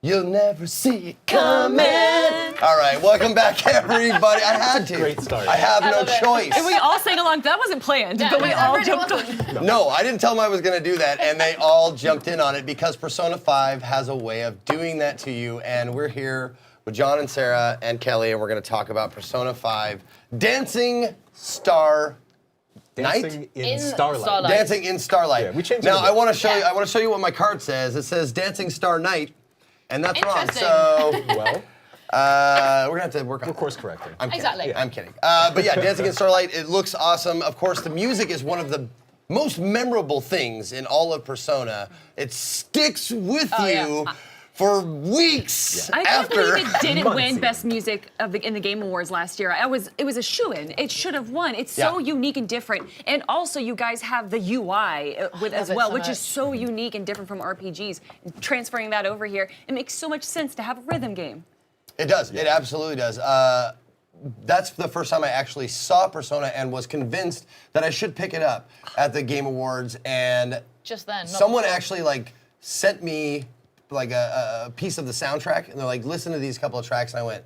you'll never see it coming. All right, welcome back, everybody. I had to. Great start. I have no choice. And we all sang along. That wasn't planned, but we all jumped on. No, I didn't tell them I was going to do that, and they all jumped in on it because Persona 5 has a way of doing that to you, and we're here with John and Sarah and Kelly, and we're going to talk about Persona 5 Dancing Star Dancing in Starlight. Dancing in Starlight. Yeah, we changed now it. I want to show you. I want to show you what my card says. It says Dancing Star Night, and that's wrong. Interesting. So Well, we're gonna have to work on. we're course correcting. I'm kidding. Exactly. I'm kidding. But yeah, Dancing in Starlight. It looks awesome. Of course, the music is one of the most memorable things in all of Persona. It sticks with you. Yeah. For weeks I can't after. believe it didn't Months win even. Best Music in the Game Awards last year. It was a shoo-in. It should have won. It's so Yeah. unique and different. And also, you guys have the UI with as it well, so which is much. so unique and different from RPGs. Transferring that over here, it makes so much sense to have a rhythm game. It does. It absolutely does. That's the first time I actually saw Persona and was convinced that I should pick it up at the Game Awards. And Just then. not someone before. actually like sent me like a piece of the soundtrack, and they're like, "Listen to these couple of tracks," and I went,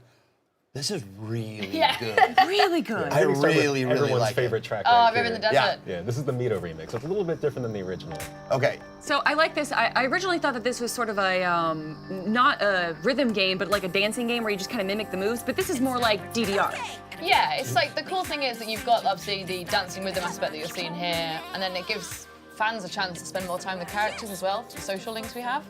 "This is really good." Really good. I We start with really everyone's like favorite it. track Oh, right River in the here. Desert. Yeah. Yeah, this is the Mito remix. So it's a little bit different than the original. Okay. So I like this. I originally thought that this was sort of a, not a rhythm game, but like a dancing game where you just kind of mimic the moves, but this is more like DDR. Yeah, it's like the cool thing is that you've got obviously the dancing rhythm aspect that you're seeing here, and then it gives fans a chance to spend more time with the characters as well, the social links we have.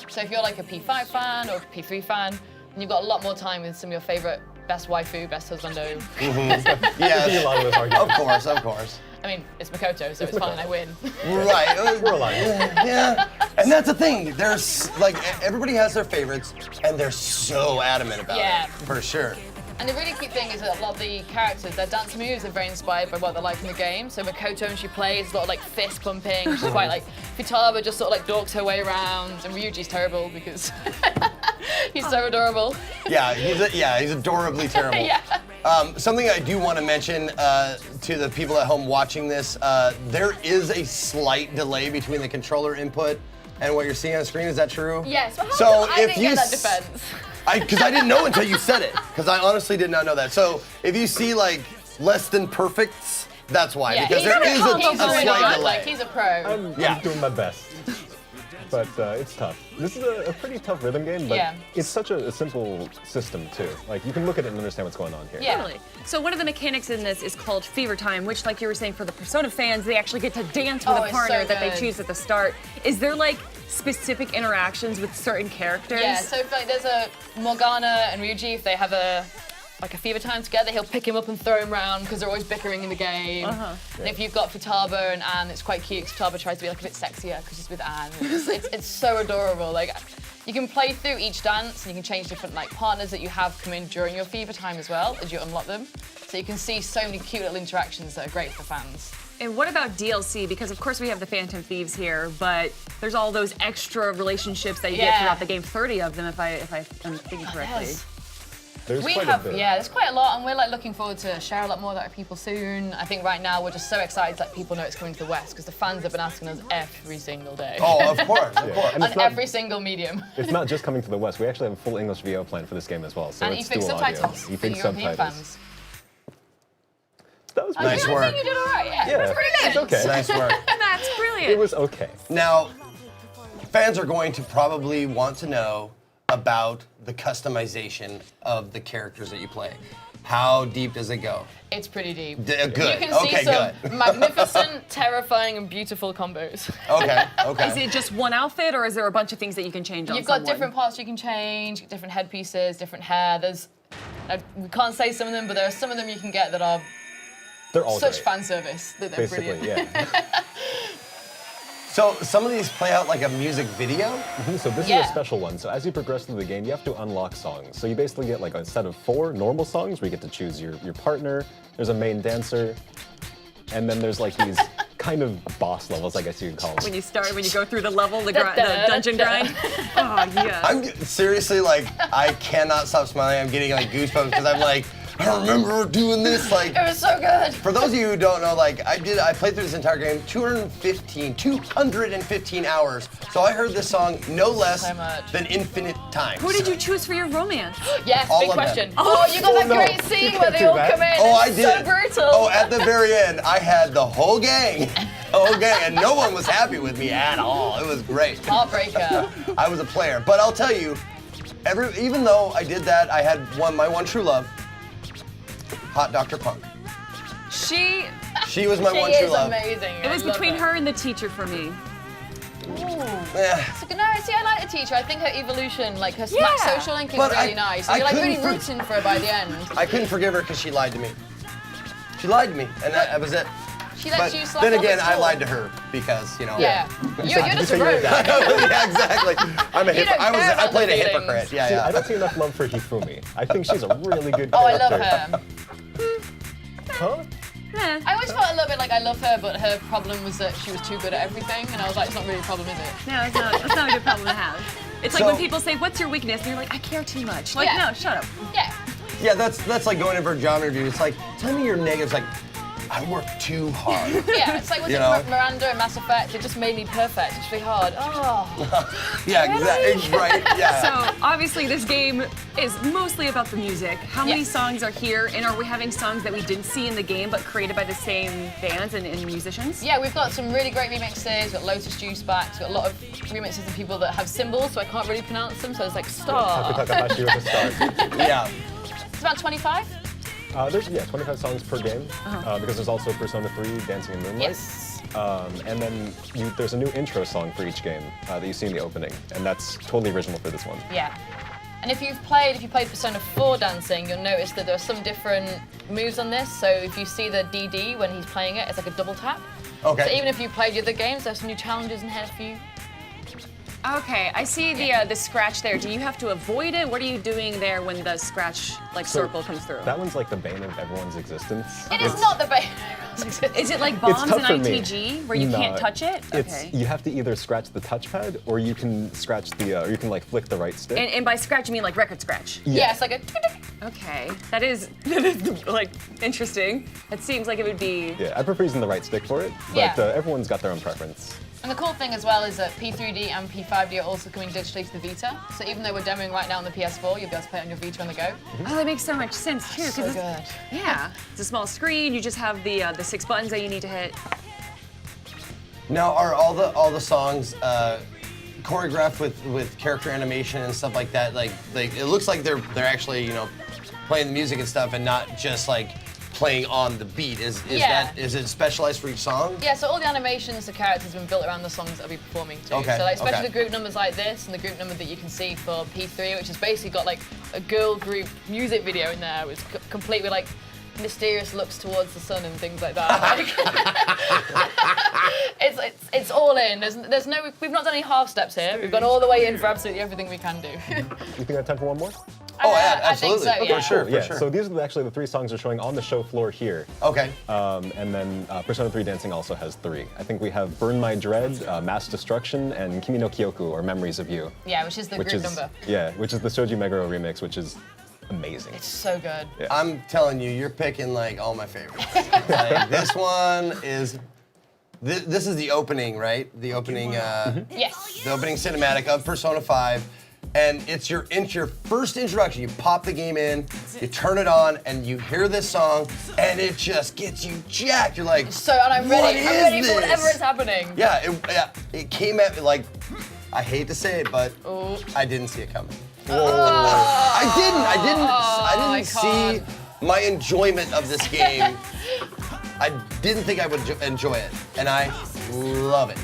So if you're like a P5 fan or a P3 fan, then you've got a lot more time with some of your favorite best waifu, best husbando. There's a lot of those arguments. Of course. I mean, it's Makoto, so it's fine, I win. Right. We're aligned. Yeah. And that's the thing. There's like everybody has their favorites, and they're so adamant about Yeah. it. For sure. And the really cute thing is that a lot of the characters, their dance moves are very inspired by what they like in the game. So Makoto, when she plays, a lot of like fist pumping. She's quite like, Futaba just sort of like dorks her way around. And Ryuji's terrible because he's so adorable. Yeah, he's adorably terrible. Yeah. Something I do want to mention to the people at home watching this, there is a slight delay between the controller input and what you're seeing on the screen. Is that true? Yes, but So I if didn't you get that s- defense. Because I didn't know until you said it. Because I honestly did not know that. So if you see like less than perfects, that's why. Yeah, because he's there is a he's really slight good, delay. like he's a pro. I'm Yeah. doing my best. But it's tough. This is a pretty tough rhythm game, but Yeah. it's such a simple system too. Like you can look at it and understand what's going on here. Yeah. Totally. So one of the mechanics in this is called Fever Time, which, like you were saying, for the Persona fans, they actually get to dance with Oh, a it's partner so that they good. choose at the start. Is there like specific interactions with certain characters? Yeah, so if like there's a Morgana and Ryuji, if they have a fever time together, he'll pick him up and throw him around because they're always bickering in the game. And if you've got Futaba and Anne, it's quite cute because Futaba tries to be like a bit sexier because she's with Anne. It's so adorable. Like you can play through each dance and you can change different like partners that you have come in during your fever time as well as you unlock them. So you can see so many cute little interactions that are great for fans. And what about DLC? Because of course we have the Phantom Thieves here, but there's all those extra relationships that you get Yeah. throughout the game. 30 of them, if I am thinking correctly. Yes. There's We quite have, a bit. yeah, there's quite a lot, and we're like looking forward to share a lot more of that with people soon. I think right now we're just so excited to let people know it's coming to the West because the fans have been asking us every single day. Oh, of course, of course. And On it's not, every single medium. it's not just coming to the West. We actually have a full English VO plan for this game as well. So And it's e-fix dual subtitles audio. for E-fix European subtitles. fans. That was I pretty Nice think work. you did all right, yeah. Yeah, it's okay. Nice work. That's brilliant. It was okay. Now, fans are going to probably want to know about the customization of the characters that you play. How deep does it go? It's pretty deep. Good. You can see Okay, some good. magnificent, terrifying, and beautiful combos. Okay, okay. Is it just one outfit, or is there a bunch of things that you can change on You've got someone? different parts you can change, different headpieces, different hair. There's, we can't say some of them, but there are some of them you can get that are They're all such great. fan service that they're Basically, brilliant. yeah. So some of these play out like a music video? So this is Yeah. a special one. So as you progress through the game, you have to unlock songs. So you basically get like a set of 4 normal songs where you get to choose your partner. There's a main dancer, and then there's like these kind of boss levels, I guess you could call them. When you go through the level, the dungeon grind. Oh yeah. I'm seriously like, I cannot stop smiling. I'm getting like goosebumps because I'm like, I remember doing this, like. It was so good. For those of you who don't know, like, I played through this entire game 215 hours. So I heard this song no less So much. than infinite times. Who did you choose for your romance? Yes, All big of them. question. Oh, you got that no. great scene You where can't they do all that. come in. Oh, I It's did. so brutal. Oh, at the very end, I had the whole gang. And no one was happy with me at all. It was great. Heartbreaker. I was a player. But I'll tell you, even though I did that, I had my one true love, Hot Dr. Punk. She, She was my She one true is love. amazing. it was between her and the teacher for me. Yeah. So, no, see, I like the teacher. I think her evolution, like her Smack Yeah. social link is But really I- nice. I And you're like really couldn't rooting for her by the end. I couldn't forgive her because she lied to me. She lied to me, and that was it. She lets But you slap then off again, at I school. lied to her because, you know. Yeah. You're Did you just say a you're a rogue. dad? Yeah, exactly. I'm a You don't care I about played the a feelings. hypocrite. Yeah, See, I yeah. don't see enough love for Hifumi. I think she's a really good Oh, I character. love her. Huh? Eh. I always felt a little bit like I love her, but her problem was that she was too good at everything. And I was like, it's not really a problem, is it? No, it's not a good problem to have. It's like So- when people say, "What's your weakness?" and you're like, "I care too much." Like, Yeah. no, shut up. Yeah. Yeah, that's like going in for a job interview. It's like, tell me your negatives. Like, I work too hard. Yeah, it's like was You it know? Miranda and Mass Effect? It just made me perfect. It's really hard. Oh. Yeah, exactly. Right. Yeah. So obviously this game is mostly about the music. How many Yes. songs are here, and are we having songs that we didn't see in the game but created by the same bands and musicians? Yeah, we've got some really great remixes. We've got Lotus Juice back. We've got a lot of remixes of people that have symbols, so I can't really pronounce them. So it's like Star. Takahashi with a star. Yeah. It's about 25. There's 25 songs per game because there's also Persona 3, Dancing in Moonlight. Yes. And then there's a new intro song for each game that you see in the opening, and that's totally original for this one. Yeah. And if you played Persona 4 dancing, you'll notice that there are some different moves on this. So if you see the DD when he's playing it, it's like a double tap. Okay. So even if you played the other games, there's some new challenges in here for you. Okay, I see the scratch there. Do you have to avoid it? What are you doing there when the scratch circle comes through? That one's like the bane of everyone's existence. It is not the base. Is it like bombs tough in for me. ITG where you No, can't touch it? It's Okay. you have to either scratch the touchpad or you can scratch or you can like flick the right stick. And by scratch you mean like record scratch? Yeah, it's like a. Okay, that is like interesting. It seems like it would be. Yeah, I prefer using the right stick for it, but Yeah. everyone's got their own preference. And the cool thing as well is that P3D and P5D are also coming digitally to the Vita. So even though we're demoing right now on the PS4, you'll be able to play it on your Vita on the go. Oh, that makes so much sense too. 'cause So it's- good. Yeah, it's a small screen. You just have the 6 buttons that you need to hit. Now, are all the songs choreographed with character animation and stuff like that? Like it looks like they're actually playing the music and stuff and not just like playing on the beat. Is it specialized for each song? Yeah, so all the animations, the characters have been built around the songs that I'll be performing too. Okay, So like, especially okay. the group numbers like this and the group number that you can see for P3, which has basically got like a girl group music video in there. It's complete with like mysterious looks towards the sun and things like that. It's all in. There's no, we've not done any half steps here. We've gone all the way in for absolutely everything we can do. You think I have time for one more? Oh, yeah, I think absolutely. so, Okay, yeah. sure. Yeah, sure. so these are actually the 3 songs we're showing on the show floor here. Okay. And then Persona 3 Dancing also has 3. I think we have Burn My Dread, Mass Destruction, and Kimi no Kyoku, or Memories of You. Yeah, which is the group number. Yeah, which is the Shoji Meguro remix, which is amazing. It's so good. Yeah. I'm telling you, you're picking like all my favorites. Like, this one is. This is the opening, right? The opening. Yes. The opening cinematic of Persona 5. And it's your first introduction. You pop the game in, you turn it on, and you hear this song, and it just gets you jacked. You're like, So, and I'm ready. "What I'm is ready for this?" whatever is happening. Yeah, it came at me like, I hate to say it, but Ooh. I didn't see it coming. Oh, I didn't can't. see my enjoyment of this game. I didn't think I would enjoy it, and I love it.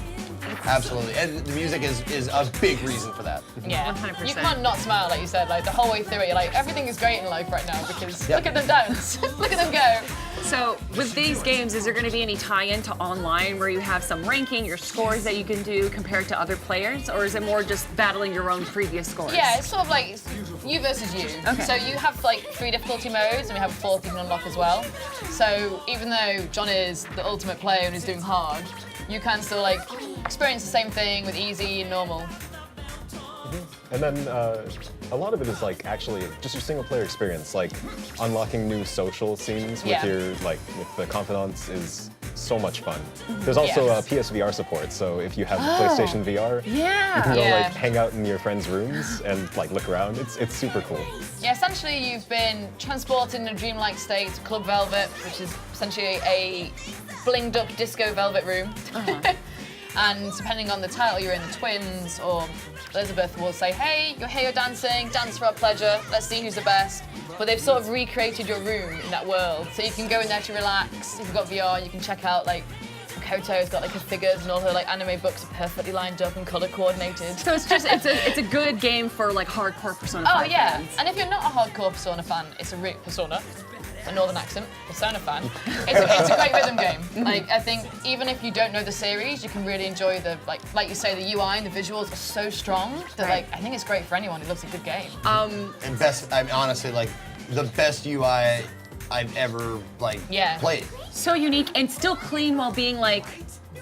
Absolutely, and the music is a big reason for that. Yeah, 100%. you can't not smile, like you said, like the whole way through it. You're like, everything is great in life right now because Yep. look at them dance, look at them go. So with these games, is there going to be any tie-in to online where you have some ranking, your scores that you can do compared to other players, or is it more just battling your own previous scores? Yeah, it's sort of like it's you versus you. Okay. So you have like 3 difficulty modes, and we have a 4th you can unlock as well. So even though John is the ultimate player and is doing hard, you can still like experience the same thing with easy and normal. And then A lot of it is like actually just your single player experience, like unlocking new social scenes with Yeah. your with the confidants is so much fun. There's also Yes. PSVR support, so if you have PlayStation VR, you can go Yeah. like hang out in your friends' rooms and like look around. It's super cool. Yeah, essentially you've been transported in a dreamlike state to Club Velvet, which is essentially a blinged up disco velvet room. And depending on the title, you're in the twins, or Elizabeth will say, hey, you're here, you're dancing, dance for our pleasure, let's see who's the best. But they've sort of recreated your room in that world. So you can go in there to relax. If you've got VR, you can check out like Koto's got like her figures and all her like anime books are perfectly lined up and color coordinated. So it's a good game for like hardcore Persona 5 Oh yeah, fans. and if you're not a hardcore Persona fan, it's a Persona, a northern accent, Persona fan. It's a great rhythm game. Like I think even if you don't know the series, you can really enjoy the like you say the UI and the visuals are so strong that like I think it's great for anyone who loves a good game. And best, I mean, honestly, like the best UI I've ever played. So unique and still clean while being like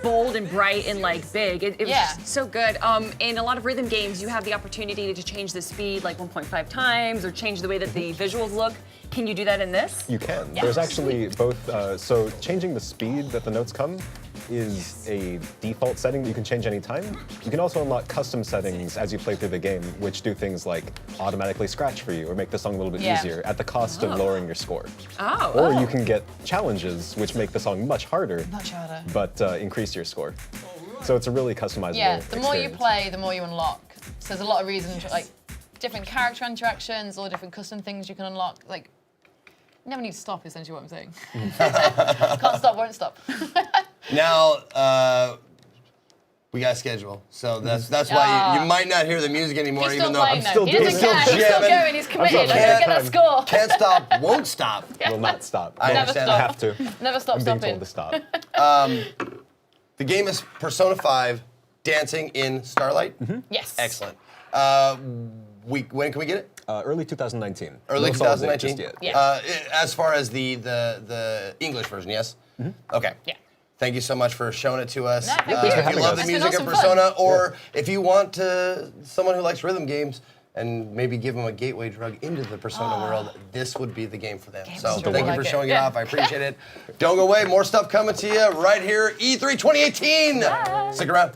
bold and bright and like big. It was just so good. In a lot of rhythm games, you have the opportunity to change the speed like 1.5 times or change the way that the visuals look. Can you do that in this? You can. There's actually both, so changing the speed that the notes come is a default setting that you can change anytime. You can also unlock custom settings as you play through the game, which do things like automatically scratch for you or make the song a little bit easier at the cost of lowering your score. Or you can get challenges, which make the song much harder, but increase your score. So it's a really customizable The more you play, the more you unlock. So there's a lot of reasons, like different character interactions, all the different custom things you can unlock. Like, you never need to stop, essentially what I'm saying. Can't stop, won't stop. Now, we got a schedule, so that's why you might not hear the music anymore, He's even still though playing I'm though. still He doing doesn't care. He's still jamming. going. He's committed. I'm Let's still go get that score. Can't stop, won't stop. Will not stop. I Well, understand. I have to. Never stop I'm being stopping. told to stop. The game is Persona 5 Dancing in Starlight. Yes. Excellent. When can we get it? Early 2019. Early No solid date 2019. just yet. Yeah. As far as the English version, yes. Okay. Yeah. Thank you so much for showing it to us. No, thank you. If you having love us. the It's been music of awesome fun. Persona, or if you want someone who likes rhythm games and maybe give them a gateway drug into the Persona world, this would be the game for them. So is true. thank you I for like it. showing it Yeah. off. I appreciate it. Don't go away. More stuff coming to you right here, E3 2018. Stick around.